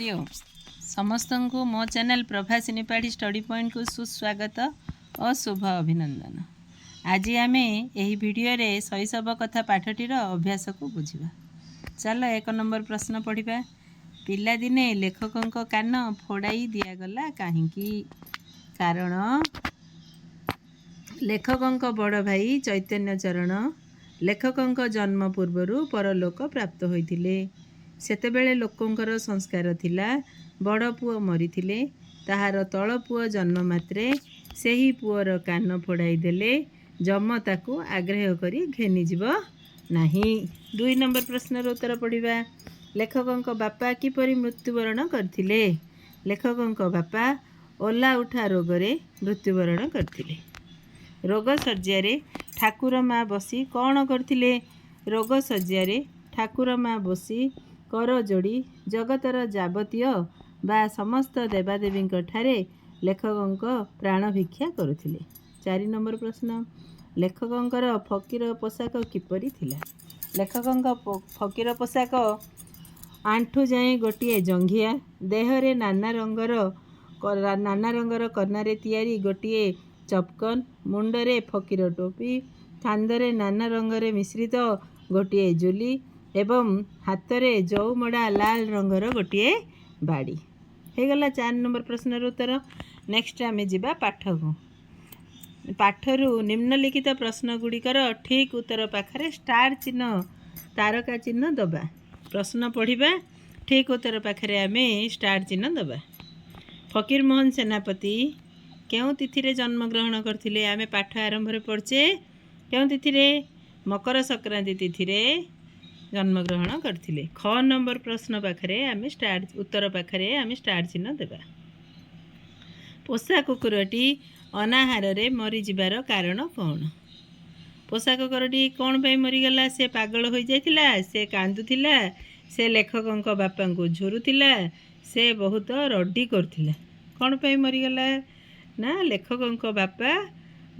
प्रिय समस्त को मो चैनल प्रभासिनी पाढ़ी स्टडी पॉइंट को सुस्वागत और शुभ अभिनंदन। आज आम यही वीडियो रे शैशव कथा पाठटीर अभ्यास को बुझा। चल 1 नंबर प्रश्न पढ़ा। पिलादिने लेखकों कान फोड़ाई दिगला कहीं? कारण लेखकों बड़ भाई चैतन्य चरण लेखकों जन्म पूर्वर परलोक प्राप्त होइथिले। सेतेबेले लोकंकर संस्कार थिला बड़ पुओ मरीथिले, ताहार तल पुओ जन्म मात्रे सेही पुओर कान फोड़ाई देले जम ताकू आग्रह करी घेनिजीव नाही। 2 नंबर प्रश्नर उत्तर पढ़ा। लेखकों बापा किपरि मृत्युवरण करथिले? लेखकों बापा ओला उठा रोगरे मृत्युवरण करथिले। रोग शଯ୍यारे ठाकुर माँ बसी कौन करथिले? रोग शଯ୍यारे ठाकुर माँ बसी कर जोड़ी जगतर जावतीय बा समस्त देवादेवी ठारे लेखकों प्राण भिक्षा करुथिले। 4 नंबर प्रश्न। लेखकों फकीर पोशाक किपरि थिला? लेखकों फकीर पोशाक आंठू जाए गोटे जंघिया, देहरे नाना रंगर कनारे तियारी गोटे चपकन, मुंडरे फकीर टोपी, कांदरे नाना रंगरे मिश्रित गोटे जुली एवं हाथरे जौमड़ा लाल रंगर गोटे बाड़ी। हो गला 4 नंबर प्रश्नर उत्तर। नेक्स्ट आमे जिबा पाठ को। पाठरू निम्नलिखित प्रश्न गुड़िकर ठीक उत्तर पाखरे स्टार चिन्ह तारका चिन्ह दबा। प्रश्न पढ़ा, ठीक उत्तर पाखरे आमे स्टार चिन्ह दबा। फकीर मोहन सेनापति क्यों तिथि रे जन्म ग्रहण करथिले? आमे पाठ आरंभ रे पढ़चे क्यों तिथि रे? मकर संक्रांति तिथि रे जन्म ग्रहण करथिले। 6 नंबर प्रश्न पाखरे आमे स्टार उत्तर पाखरे आमे स्टार चिन्ह देबा। पोषा कुकुरटी अनाहार रे मरी जिबार कारण कौन? पोषा कुकुरटी कौन पे मरीगला? से पागल हो जाइथिला, से कांदुथिला, से लेखकों बापा को झुरुथिला, से बहुत रड्डी करथिला। कौन पे मरीगला ना? लेखकों बापा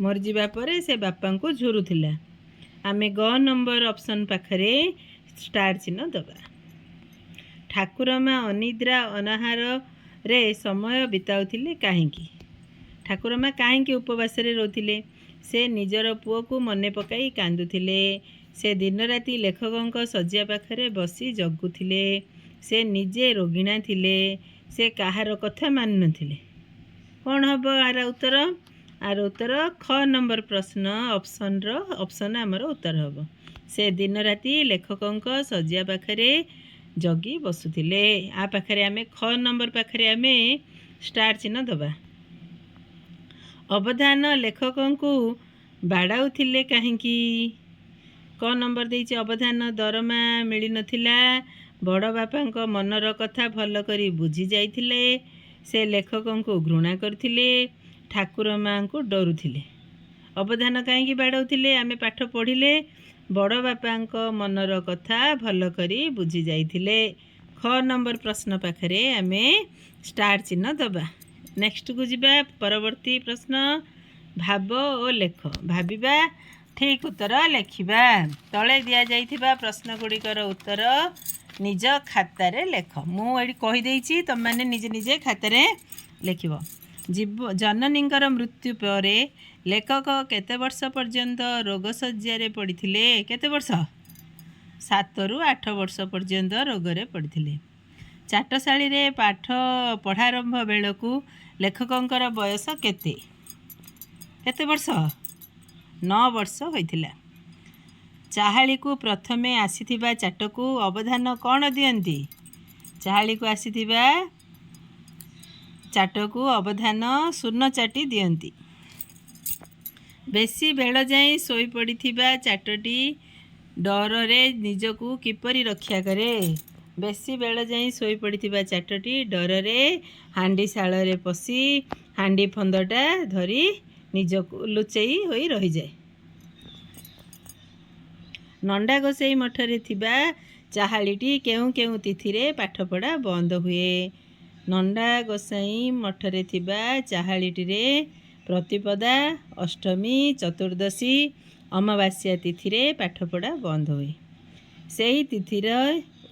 मरी जिबा परे से बापा को झुरुथिला। आमे ग नंबर ऑप्शन पाखरे स्टार चिन्ह दबा। ठाकुर माँ अनिद्रा अनाहार रे समय बिताउथिले काहेकि? ठाकुर माँ काहेकि उपवास रे रोथिले? से निजर पुओ को मने पकाई कांदुथिले, से दिन राति लेखकों शज्या पाखरे बसी जगुथिले, से निजे रोगिणा थिले, से काहार कथा मान नथिले। कौन हम आर उत्तर? आर उत्तर ख नंबर प्रश्न ऑप्शन आमर उत्तर हम। से दिन राति लेखकों शज्या पाखरे जगी बसुथिले। आ पाखरे आमे ख नंबर पाखरे आमे स्टार चिन्ह दबा। अवधान लेखकों को बाड़ाउथिले काहेकि? क नंबर देइछि अवधान दरमा मिली नथिला, बड़ बापा मनर कथा भल करी बुझी जाइथिले, से लेखकों को घृणा करथिले, ठाकुर माँ को डरुथिले। अवधान काहेकि बाड़ाउथिले? आमे पाठ पढ़िले बड़ बापा मनर कथा भल करी बुझी जाइथिले। ख नंबर प्रश्न पाखरे आमे स्टार चिन्ह दबा। नेक्स्ट को जिबा परवर्ती प्रश्न। भाव और लेख। भाविबा ठीक उत्तर लेखिबा। तले दिया जाइथिबा प्रश्न गुड़िकर उत्तर निज खातारे लेख। मु एडी कहि देइछि, तुम माने निजे निजे खातारे लेखिबो। जननींकर मृत्यु परे लेखक केते वर्ष पर्यंत रोग शज्या पड़िथिले? केते वर्ष? 7 ରୁ 8 वर्ष पर्यंत रोगरे पड़िथिले। चाटशाली रे पाठ पढ़ारंभ बेलकू लेखकों बयस केते? केते वर्ष? 9 वर्ष होइथिला। चाहाली को प्रथमे आसीथिबा चाटकू अवधान कौन दियंती? चाहाली को आसीथिबा चाटकू अवधान शून्य चाटी दियंती। बेसी बेल जाए शोई पड़िथिबा चाटटी डर रे निजकू किपरि रक्षा करे? बेसी बेल जाए शोई पड़िथिबा चाटटी डर रे हांडी शाल रे पसी हांडी फंदटा धरी निजकू लुचई होई रही जाए। नंडा गोसाई मठरे थिबा चाहालीटी केउ केउ तिथि रे पाठ पढ़ा बंद हुए? नंडा गोसाई मठरे थिबा चाहालीटी रे प्रतिपदा, अष्टमी, चतुर्दशी, अमावास्या तिथि रे पाठ पढ़ा बंद हुए। सेही तिथिर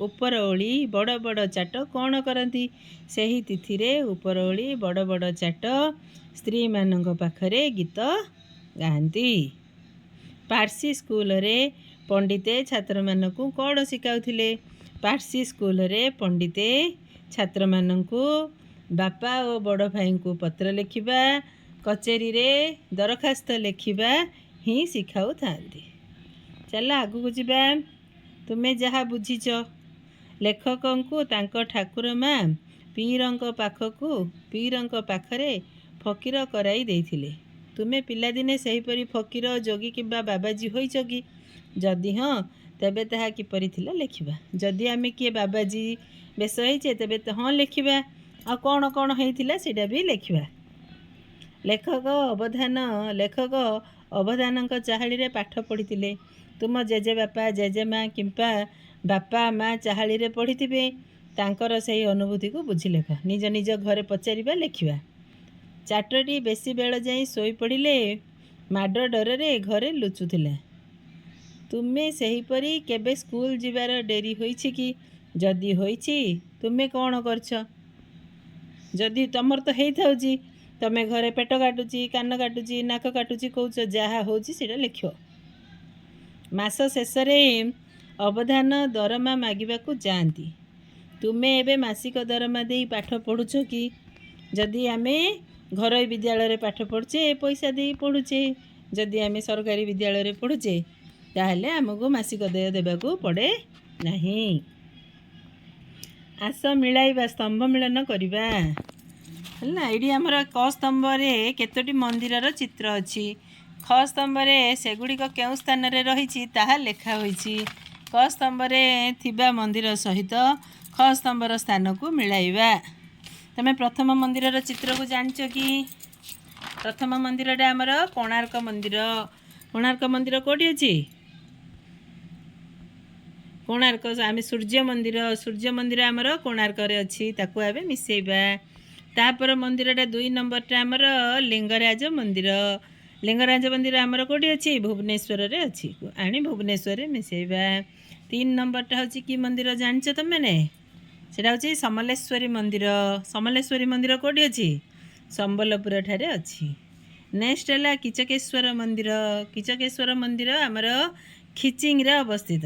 ଉପର ଓଳି ବଡ଼ ବଡ଼ ଚାଟ କ'ଣ କରନ୍ତି? ସେହି ତିଥିରେ ଉପର ଓଳି ବଡ଼ ବଡ଼ ଚାଟ ସ୍ତ୍ରୀମାନଙ୍କ ପାଖରେ ଗୀତ ଗାଆନ୍ତି। ପାର୍ସି ସ୍କୁଲରେ ପଣ୍ଡିତେ ଛାତ୍ରମାନଙ୍କୁ କ'ଣ ଶିଖାଉଥିଲେ? ପାର୍ସି ସ୍କୁଲରେ ପଣ୍ଡିତେ ଛାତ୍ରମାନଙ୍କୁ ବାପା ଓ ବଡ଼ ଭାଇଙ୍କୁ ପତ୍ର ଲେଖିବା, କଚେରୀରେ ଦରଖାସ୍ତ ଲେଖିବା ହିଁ ଶିଖାଉଥାନ୍ତି। ଚାଲ ଆଗକୁ ଯିବା। ତୁମେ ଯାହା ବୁଝିଛ। ଲେଖକଙ୍କୁ ତାଙ୍କ ଠାକୁର ମା ପୀରଙ୍କ ପାଖରେ ଫକୀର କରାଇ ଦେଇଥିଲେ। ତୁମେ ପିଲାଦିନେ ସେହିପରି ଫକୀର, ଯୋଗୀ କିମ୍ବା ବାବାଜୀ ହୋଇଛ କି? ଯଦି ହଁ, ତେବେ ତାହା କିପରି ଥିଲା ଲେଖିବା। ଯଦି ଆମେ କିଏ ବାବାଜୀ ବେଶ ହେଇଛେ ତେବେ ହଁ ଲେଖିବା। ଆଉ କ'ଣ କ'ଣ ହେଇଥିଲା ସେଇଟା ବି ଲେଖିବା। ଲେଖକ ଅବଧାନଙ୍କ ଚାହାଳିରେ ପାଠ ପଢ଼ିଥିଲେ। ତୁମ ଜେଜେବାପା, ଜେଜେମା କିମ୍ବା ବାପା ମା ଚାହାଳିରେ ପଢ଼ିଥିବେ। ତାଙ୍କର ସେହି ଅନୁଭୂତିକୁ ବୁଝି ଲେଖ। ନିଜ ନିଜ ଘରେ ପଚାରିବା, ଲେଖିବା। ଚାଟଟି ବେଶୀ ବେଳ ଯାଇ ଶୋଇପଡ଼ିଲେ ମାଡ଼ ଡରରେ ଘରେ ଲୁଚୁଥିଲା। ତୁମେ ସେହିପରି କେବେ ସ୍କୁଲ ଯିବାର ଡେରି ହୋଇଛି କି? ଯଦି ହୋଇଛି, ତୁମେ କ'ଣ କରିଛ? ଯଦି ତମର ତ ହେଇଥାଉଛି, ତମେ ଘରେ ପେଟ କାଟୁଛି, କାନ କାଟୁଛି, ନାକ କାଟୁଛି କହୁଛ, ଯାହା ହେଉଛି ସେଇଟା ଲେଖିବ। ମାସ ଶେଷରେ ଅବଧାନ ଦରମା ମାଗିବାକୁ ଯାଆନ୍ତି। ତୁମେ ଏବେ ମାସିକ ଦରମା ଦେଇ ପାଠ ପଢ଼ୁଛ କି? ଯଦି ଆମେ ଘରୋଇ ବିଦ୍ୟାଳୟରେ ପାଠ ପଢ଼ୁଛେ, ପଇସା ଦେଇ ପଢ଼ୁଛେ। ଯଦି ଆମେ ସରକାରୀ ବିଦ୍ୟାଳୟରେ ପଢ଼ୁଛେ, ତାହେଲେ ଆମକୁ ମାସିକ ଦେୟ ଦେବାକୁ ପଡ଼େ ନାହିଁ। ଆସ ମିଳାଇବା, ସ୍ତମ୍ଭ ମିଳନ କରିବା। ହେଲା, ଏଇଠି ଆମର କ ସ୍ତମ୍ଭରେ କେତୋଟି ମନ୍ଦିରର ଚିତ୍ର ଅଛି। ଖ ସ୍ତମ୍ଭରେ ସେଗୁଡ଼ିକ କେଉଁ ସ୍ଥାନରେ ରହିଛି ତାହା ଲେଖା ହୋଇଛି। କ ସ୍ତମ୍ଭରେ ଥିବା ମନ୍ଦିର ସହିତ ଖ ସ୍ତମ୍ଭର ସ୍ଥାନକୁ ମିଳାଇବା। ତମେ ପ୍ରଥମ ମନ୍ଦିରର ଚିତ୍ରକୁ ଜାଣିଛ କି? ପ୍ରଥମ ମନ୍ଦିରଟା ଆମର କୋଣାର୍କ ମନ୍ଦିର। କୋଣାର୍କ ମନ୍ଦିର କେଉଁଠି ଅଛି? କୋଣାର୍କ। ଆମେ ସୂର୍ଯ୍ୟ ମନ୍ଦିର ଆମର କୋଣାର୍କରେ ଅଛି, ତାକୁ ଆମେ ମିଶାଇବା। ତାପରେ ମନ୍ଦିରଟା 2 ନମ୍ବରଟା ଆମର ଲିଙ୍ଗରାଜ ମନ୍ଦିର। ଲିଙ୍ଗରାଜ ମନ୍ଦିର ଆମର କେଉଁଠି ଅଛି? ଭୁବନେଶ୍ୱରରେ ଅଛି। ଆଣି ଭୁବନେଶ୍ୱରରେ ମିଶାଇବା। 3 ନମ୍ବରଟା ହେଉଛି କି ମନ୍ଦିର ଜାଣିଛ ତୁମେମାନେ? ସେଇଟା ହେଉଛି ସମଲେଶ୍ୱରୀ ମନ୍ଦିର। ସମଲେଶ୍ୱରୀ ମନ୍ଦିର କେଉଁଠି ଅଛି? ସମ୍ବଲପୁର ଠାରେ ଅଛି। ନେକ୍ସଟ ହେଲା କିଚକେଶ୍ୱର ମନ୍ଦିର। କିଚକେଶ୍ୱର ମନ୍ଦିର ଆମର ଖିଚିଙ୍ଗରେ ଅବସ୍ଥିତ।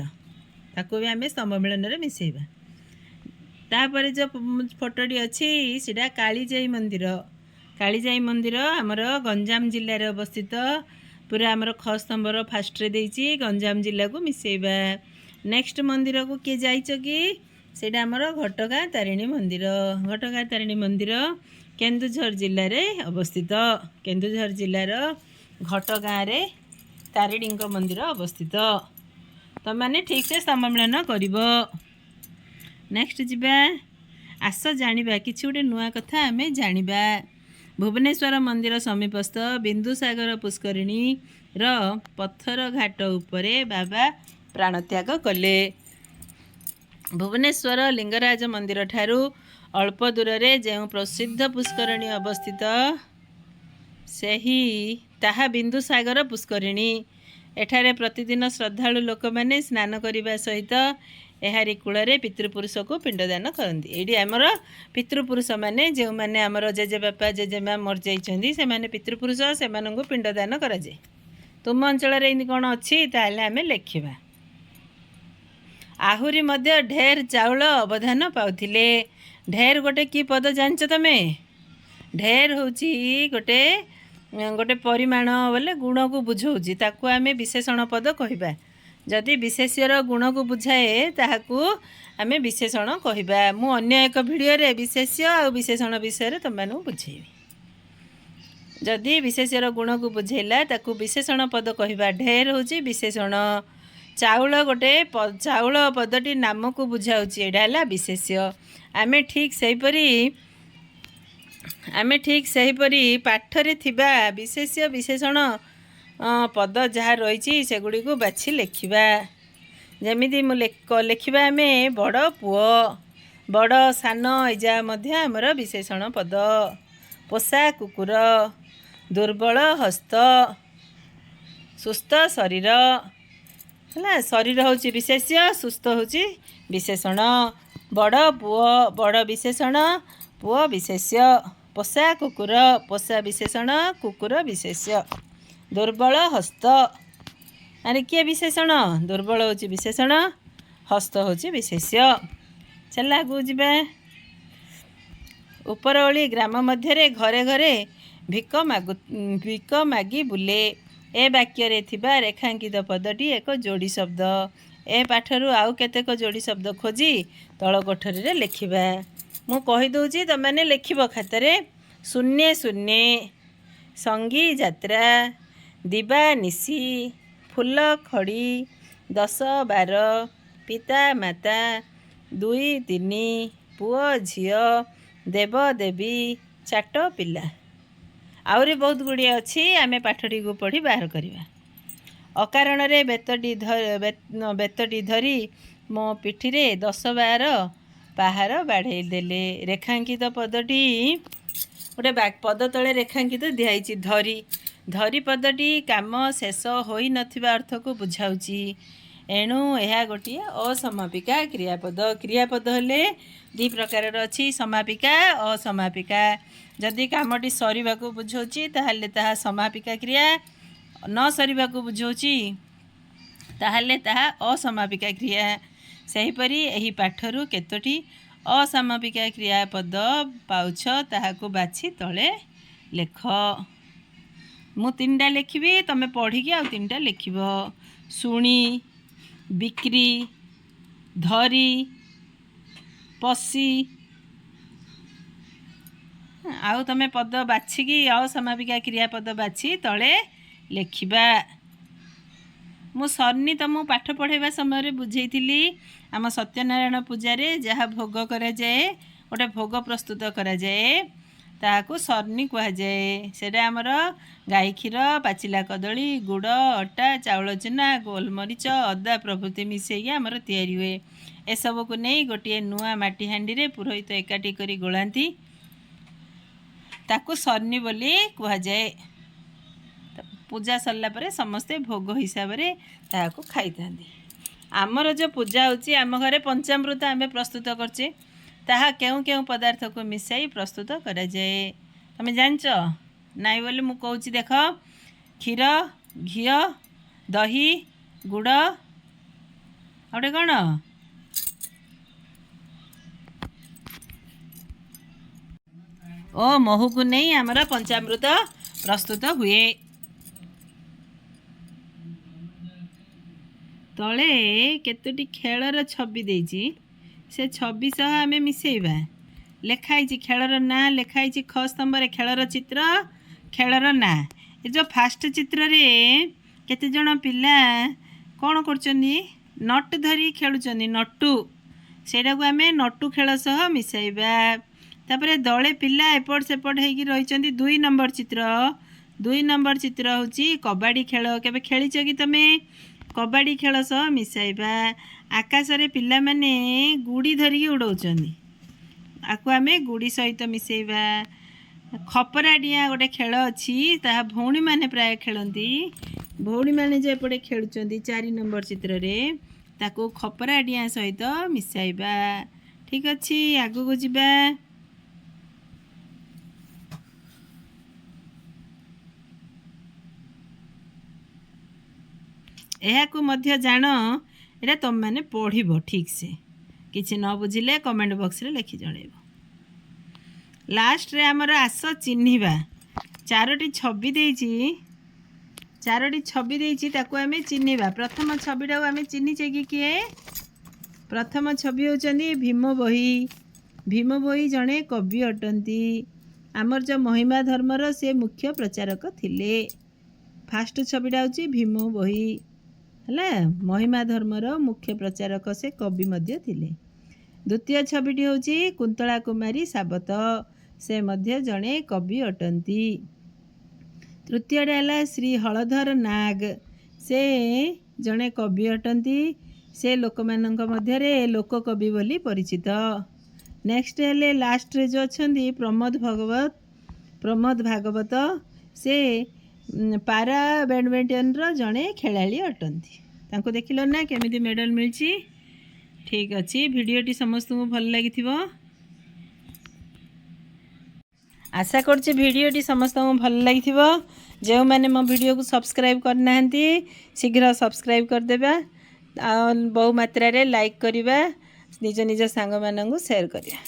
ତାକୁ ବି ଆମେ ସ୍ତମ୍ଭ ମିଳନରେ ମିଶାଇବା। ତାପରେ ଯେଉଁ ଫଟୋଟି ଅଛି ସେଇଟା କାଳିଜାଇ ମନ୍ଦିର। କାଳିଜାଇ ମନ୍ଦିର ଆମର ଗଞ୍ଜାମ ଜିଲ୍ଲାରେ ଅବସ୍ଥିତ। ପୁରା ଆମର ଖ ସ୍ତମ୍ଭର ଫାଷ୍ଟରେ ଦେଇଛି, ଗଞ୍ଜାମ ଜିଲ୍ଲାକୁ ମିଶାଇବା। ନେକ୍ସଟ ମନ୍ଦିରକୁ କିଏ ଯାଇଛ କି? ସେଇଟା ଆମର ଘଟଗାଁ ତାରିଣୀ ମନ୍ଦିର। ଘଟଗାଁ ତାରିଣୀ ମନ୍ଦିର କେନ୍ଦୁଝର ଜିଲ୍ଲାରେ ଅବସ୍ଥିତ। କେନ୍ଦୁଝର ଜିଲ୍ଲାର ଘଟଗାଁରେ ତାରିଣୀଙ୍କ ମନ୍ଦିର ଅବସ୍ଥିତ। ତୁମମାନେ ଠିକ୍ସେ ସ୍ତମ୍ଭ ମିଳନ କରିବ। ନେକ୍ସଟ ଯିବା। ଆସ ଜାଣିବା କିଛି ଗୋଟେ ନୂଆ କଥା ଆମେ ଜାଣିବା। ଭୁବନେଶ୍ୱର ମନ୍ଦିର ସମୀପସ୍ଥ ବିନ୍ଦୁସାଗର ପୁଷ୍କରିଣୀର ପଥର ଘାଟ ଉପରେ ବାବା ପ୍ରାଣତ୍ୟାଗ କଲେ। ଭୁବନେଶ୍ୱର ଲିଙ୍ଗରାଜ ମନ୍ଦିର ଠାରୁ ଅଳ୍ପ ଦୂରରେ ଯେଉଁ ପ୍ରସିଦ୍ଧ ପୁଷ୍କରିଣୀ ଅବସ୍ଥିତ, ତାହା ବିନ୍ଦୁସାଗର ପୁଷ୍କରିଣୀ। ଏଠାରେ ପ୍ରତିଦିନ ଶ୍ରଦ୍ଧାଳୁ ଲୋକମାନେ ସ୍ନାନ କରିବା ସହିତ ଏହାରି କୂଳରେ ପିତୃପୁରୁଷକୁ ପିଣ୍ଡଦାନ କରନ୍ତି। ଏଇଠି ଆମର ପିତୃପୁରୁଷମାନେ, ଯେଉଁମାନେ ଆମର ଜେଜେବାପା ଜେଜେମା ମରିଯାଇଛନ୍ତି, ସେମାନେ ପିତୃପୁରୁଷ, ସେମାନଙ୍କୁ ପିଣ୍ଡଦାନ କରାଯାଏ। ତୁମ ଅଞ୍ଚଳରେ ଏମିତି କ'ଣ ଅଛି? ତାହେଲେ ଆମେ ଲେଖିବା। ଆହୁରି ମଧ୍ୟ ଢେର ଚାଉଳ ଅବଧାନ ପାଉଥିଲେ। ଢେର ଗୋଟେ କି ପଦ ଜାଣିଛ ତମେ? ଢେର ହେଉଛି ଗୋଟେ ପରିମାଣ ବୋଲେ ଗୁଣକୁ ବୁଝାଉଛି, ତାକୁ ଆମେ ବିଶେଷଣ ପଦ କହିବା। ଯଦି ବିଶେଷ୍ୟର ଗୁଣକୁ ବୁଝାଏ ତାହାକୁ ଆମେ ବିଶେଷଣ କହିବା। ମୁଁ ଅନ୍ୟ ଏକ ଭିଡ଼ିଓରେ ବିଶେଷ୍ୟ ଆଉ ବିଶେଷଣ ବିଷୟରେ ତୁମମାନଙ୍କୁ ବୁଝେଇବି। ଯଦି ବିଶେଷ୍ୟର ଗୁଣକୁ ବୁଝେଇଲା ତାକୁ ବିଶେଷଣ ପଦ କହିବା। ଢେର ହେଉଛି ବିଶେଷଣ। ଚାଉଳ ଚାଉଳ ପଦଟି ନାମକୁ ବୁଝାଉଛି, ଏଇଟା ହେଲା ବିଶେଷ୍ୟ। ଆମେ ଠିକ୍ ସେହିପରି ପାଠରେ ଥିବା ବିଶେଷ୍ୟ ବିଶେଷଣ ପଦ ଯାହା ରହିଛି ସେଗୁଡ଼ିକୁ ବାଛି ଲେଖିବା। ଯେମିତି ଲେଖିବା ଆମେ ବଡ଼ ପୁଅ, ବଡ଼ ସାନ, ଏଇଯା ମଧ୍ୟ ଆମର ବିଶେଷଣ ପଦ। ପୋଷା କୁକୁର, ଦୁର୍ବଳ ହସ୍ତ, ସୁସ୍ଥ ଶରୀର, ହେଲା। ଶରୀର ହେଉଛି ବିଶେଷ୍ୟ, ସୁସ୍ଥ ହେଉଛି ବିଶେଷଣ। ବଡ଼ ପୁଅ ବଡ଼ ବିଶେଷଣ, ପୁଅ ବିଶେଷ୍ୟ। ପୋଷା କୁକୁର ପୋଷା ବିଶେଷଣ, କୁକୁର ବିଶେଷ୍ୟ। ଦୁର୍ବଳ ହସ୍ତ, ଆରେ କିଏ ବିଶେଷଣ? ଦୁର୍ବଳ ହେଉଛି ବିଶେଷଣ, ହସ୍ତ ହେଉଛି ବିଶେଷ୍ୟ। ଚାଲ ଆଗକୁ ଯିବା। ଉପରଓଳି ଗ୍ରାମ ମଧ୍ୟରେ ଘରେ ଘରେ ଭିକ ମାଗି ବୁଲେ। ଏ ବାକ୍ୟରେ ଥିବା ରେଖାଙ୍କିତ ପଦଟି ଏକ ଯୋଡ଼ି ଶବ୍ଦ। ଏ ପାଠରୁ ଆଉ କେତେକ ଯୋଡ଼ି ଶବ୍ଦ ଖୋଜି ତଳ କୋଠରୀରେ ଲେଖିବା। ମୁଁ କହିଦେଉଛି, ତୁମେମାନେ ଲେଖିବ ଖାତାରେ। ଶୂନ୍ୟ ଶୂନ୍ୟ, ସଙ୍ଗୀ ଯାତ୍ରା, ଦିବା ନିଶି, ଫୁଲ ଖଡ଼ି, 10 12, ପିତା ମାତା, 2 3, ପୁଅ ଝିଅ, ଦେବ ଦେବୀ, ଚାଟ ପିଲା। ଆହୁରି ବହୁତ ଗୁଡ଼ିଏ ଅଛି, ଆମେ ପାଠଟିକୁ ପଢ଼ି ବାହାର କରିବା। ଅକାରଣରେ ବେତଟି ଧରି ମୋ ପିଠିରେ 10 12 ପାହାର ବାଡ଼େଇ ଦେଲେ। ରେଖାଙ୍କିତ ପଦଟି ଗୋଟେ ପଦ ତଳେ ରେଖାଙ୍କିତ ଦିଆହେଇଛି ଧରି। ଧରି ପଦଟି କାମ ଶେଷ ହୋଇନଥିବା ଅର୍ଥକୁ ବୁଝାଉଛି। ଏଣୁ ଏହା ଗୋଟିଏ ଅସମାପିକା କ୍ରିୟାପଦ। କ୍ରିୟାପଦ ହେଲେ ଦୁଇ ପ୍ରକାରର ଅଛି, ସମାପିକା ଅସମାପିକା। ଯଦି କାମଟି ସରିବାକୁ ବୁଝାଉଛି ତାହେଲେ ତାହା ସମାପିକା କ୍ରିୟା, ନ ସରିବାକୁ ବୁଝାଉଛି ତାହେଲେ ତାହା ଅସମାପିକା କ୍ରିୟା। ସେହିପରି ଏହି ପାଠରୁ କେତୋଟି ଅସମାପିକା କ୍ରିୟାପଦ ପାଉଛ ତାହାକୁ ବାଛି ତଳେ ଲେଖ। ମୁଁ 3ଟା ଲେଖିବି, ତୁମେ ପଢ଼ିକି ଆଉ 3ଟା ଲେଖିବ। ଶୁଣି, ବିକ୍ରି, ଧରି, ପଶି। ଆଉ ତୁମେ ପଦ ବାଛିକି ଅସମାପିକା କ୍ରିୟାପଦ ବାଛି ତଳେ ଲେଖିବା। ମୁଁ ସର୍ନି ତୁମକୁ ପାଠ ପଢ଼ାଇବା ସମୟରେ ବୁଝେଇଥିଲି, ଆମ ସତ୍ୟନାରାୟଣ ପୂଜାରେ ଯାହା ଭୋଗ କରାଯାଏ, ଗୋଟେ ଭୋଗ ପ୍ରସ୍ତୁତ କରାଯାଏ, ତାହାକୁ ସର୍ନି କୁହାଯାଏ। ସେଇଟା ଆମର ଗାଈ କ୍ଷୀର, ପାଚିଲା କଦଳୀ, ଗୁଡ଼, ଅଟା, ଚାଉଳ ଚୂନା, ଗୋଲମରିଚ, ଅଦା ପ୍ରଭୃତି ମିଶାଇକି ଆମର ତିଆରି ହୁଏ। ଏସବୁକୁ ନେଇ ଗୋଟିଏ ନୂଆ ମାଟି ହାଣ୍ଡିରେ ପୁରୋହିତ ଏକାଠି କରି ଗୋଳାନ୍ତି, ତାକୁ ସର୍ନି ବୋଲି କୁହାଯାଏ। ପୂଜା ସରିଲା ପରେ ସମସ୍ତେ ଭୋଗ ହିସାବରେ ତାହାକୁ ଖାଇଥାନ୍ତି। ଆମର ଯେଉଁ ପୂଜା ହେଉଛି, ଆମ ଘରେ ପଞ୍ଚାମୃତ ଆମେ ପ୍ରସ୍ତୁତ କରୁଛେ, ତାହା କେଉଁ କେଉଁ ପଦାର୍ଥକୁ ମିଶାଇ ପ୍ରସ୍ତୁତ କରାଯାଏ ତୁମେ ଜାଣିଛ? ନାଇଁ ବୋଲି ମୁଁ କହୁଛି, ଦେଖ। କ୍ଷୀର, ଘିଅ, ଦହି, ଗୁଡ଼, ଆଉ ଗୋଟେ କ'ଣ? ଓ ମହୁକୁ ନେଇ ଆମର ପଞ୍ଚାମୃତ ପ୍ରସ୍ତୁତ ହୁଏ। ତଳେ କେତୋଟି ଖେଳର ଛବି ଦେଇଛି, ସେ ଛବି ସହ ଆମେ ମିଶାଇବା। ଲେଖା ହେଇଛି ଖେଳର ନାଁ, ଲେଖା ହେଇଛି ଖ ସ୍ତମ୍ଭରେ ଖେଳର ଚିତ୍ର, ଖେଳର ନାଁ। ଏ ଯେଉଁ ଫାଷ୍ଟ ଚିତ୍ରରେ କେତେଜଣ ପିଲା କ'ଣ କରୁଛନ୍ତି? ନଟୁ ଧରି ଖେଳୁଛନ୍ତି, ନଟୁ। ସେଇଟାକୁ ଆମେ ନଟୁ ଖେଳ ସହ ମିଶାଇବା। ତାପରେ ଦଳେ ପିଲା ଏପଟ ସେପଟ ହେଇକି ରହିଛନ୍ତି, 2 ନମ୍ବର ଚିତ୍ର। 2 ନମ୍ବର ଚିତ୍ର ହେଉଛି କବାଡ଼ି ଖେଳ। କେବେ ଖେଳିଛ କି ତୁମେ? କବାଡ଼ି ଖେଳ ସହ ମିଶାଇବା। ଆକାଶରେ ପିଲାମାନେ ଗୁଡ଼ି ଧରିକି ଉଡ଼ଉଛନ୍ତି, ଆକୁ ଆମେ ଗୁଡ଼ି ସହିତ ମିଶାଇବା। ଖପରା ଡିଆଁ ଗୋଟେ ଖେଳ ଅଛି, ତାହା ଭଉଣୀମାନେ ପ୍ରାୟ ଖେଳନ୍ତି। ଭଉଣୀମାନେ ଯେ ଏପଟେ ଖେଳୁଛନ୍ତି 4 ନମ୍ବର ଚିତ୍ରରେ, ତାକୁ ଖପରା ଡିଆଁ ସହିତ ମିଶାଇବା। ଠିକ୍ ଅଛି, ଆଗକୁ ଯିବା। ଏହାକୁ ମଧ୍ୟ ଜାଣ, ଏଇଟା ତୁମେମାନେ ପଢ଼ିବ ଠିକ୍ସେ। କିଛି ନ ବୁଝିଲେ କମେଣ୍ଟ ବକ୍ସରେ ଲେଖି ଜଣାଇବ। ଲାଷ୍ଟରେ ଆମର ଆସ ଚିହ୍ନିବା। 4ଟି ଛବି ଦେଇଛି, ତାକୁ ଆମେ ଚିହ୍ନିବା। ପ୍ରଥମ ଛବିଟାକୁ ଆମେ ଚିହ୍ନିଛେ କି କିଏ? ପ୍ରଥମ ଛବି ହେଉଛନ୍ତି ଭୀମ ଭୋଇ। ଭୀମ ଭୋଇ ଜଣେ କବି ଅଟନ୍ତି। ଆମର ଯେଉଁ ମହିମା ଧର୍ମର ସେ ମୁଖ୍ୟ ପ୍ରଚାରକ ଥିଲେ। ଫାଷ୍ଟ ଛବିଟା ହେଉଛି ଭୀମ ଭୋଇ, ହେଲା। ମହିମା ଧର୍ମର ମୁଖ୍ୟ ପ୍ରଚାରକ, ସେ କବି ମଧ୍ୟ ଥିଲେ। ଦ୍ୱିତୀୟ ଛବିଟି ହେଉଛି କୁନ୍ତଳା କୁମାରୀ ସାବତ, ସେ ମଧ୍ୟ ଜଣେ କବି ଅଟନ୍ତି। ତୃତୀୟଟା ହେଲା ଶ୍ରୀ ହଳଧର ନାଗ, ସେ ଜଣେ କବି ଅଟନ୍ତି। ସେ ଲୋକମାନଙ୍କ ମଧ୍ୟରେ ଲୋକକବି ବୋଲି ପରିଚିତ। ନେକ୍ସଟ ହେଲେ ଲାଷ୍ଟରେ ଯେଉଁ ଅଛନ୍ତି ପ୍ରମୋଦ ଭାଗବତ, ସେ ପାରା ବ୍ୟାଡ଼ମିଣ୍ଟନର ଜଣେ ଖେଳାଳି ଅଟନ୍ତି। तांको देखिल ना केमिति मेडल मिलची। ठीक अच्छी भिडियोटी समस्त को भल लगी आशा करछि भिडियोटी समस्त को भल लगी जो मैंने मो वीडियो को सब्सक्राइब करना शीघ्र सब्सक्राइब करदेबा बहु मात्रा रे लाइक करवा निज निज सांग मानंगु शेयर करिया।